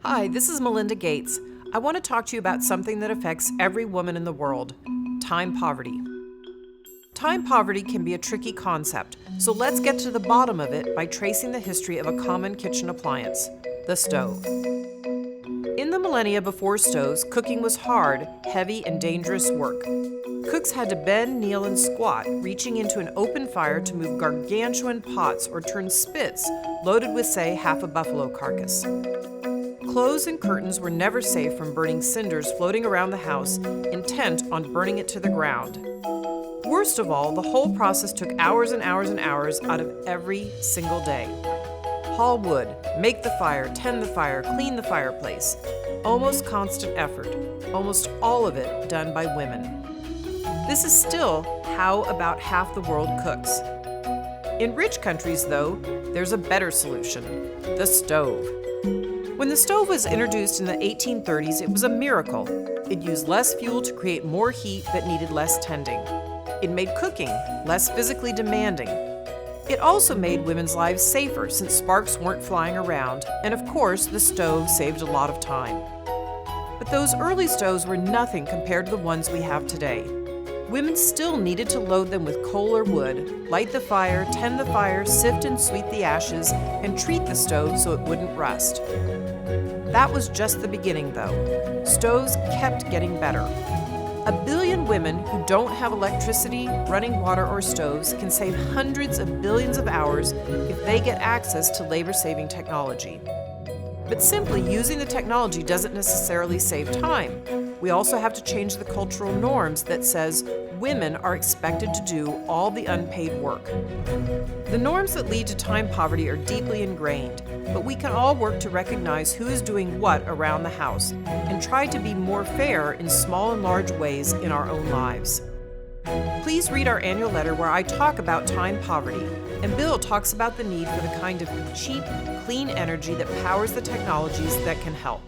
Hi, this is Melinda Gates. I want to talk to you about something that affects every woman in the world: time poverty. Time poverty can be a tricky concept, so let's get to the bottom of it by tracing the history of a common kitchen appliance, the stove. In the millennia before stoves, cooking was hard, heavy, and dangerous work. Cooks had to bend, kneel, and squat, reaching into an open fire to move gargantuan pots or turn spits loaded with, say, half a buffalo carcass. Clothes and curtains were never safe from burning cinders floating around the house, intent on burning it to the ground. Worst of all, the whole process took hours and hours and hours out of every single day. Haul wood, make the fire, tend the fire, clean the fireplace. Almost constant effort, almost all of it done by women. This is still how about half the world cooks. In rich countries, though, there's a better solution: the stove. When the stove was introduced in the 1830s, it was a miracle. It used less fuel to create more heat that needed less tending. It made cooking less physically demanding. It also made women's lives safer since sparks weren't flying around, and of course, the stove saved a lot of time. But those early stoves were nothing compared to the ones we have today. Women still needed to load them with coal or wood, light the fire, tend the fire, sift and sweep the ashes, and treat the stove so it wouldn't rust. That was just the beginning, though. Stoves kept getting better. 1 billion women who don't have electricity, running water, or stoves can save hundreds of billions of hours if they get access to labor-saving technology. But simply using the technology doesn't necessarily save time. We also have to change the cultural norms that says women are expected to do all the unpaid work. The norms that lead to time poverty are deeply ingrained, but we can all work to recognize who is doing what around the house and try to be more fair in small and large ways in our own lives. Please read our annual letter where I talk about time poverty, and Bill talks about the need for the kind of cheap, clean energy that powers the technologies that can help.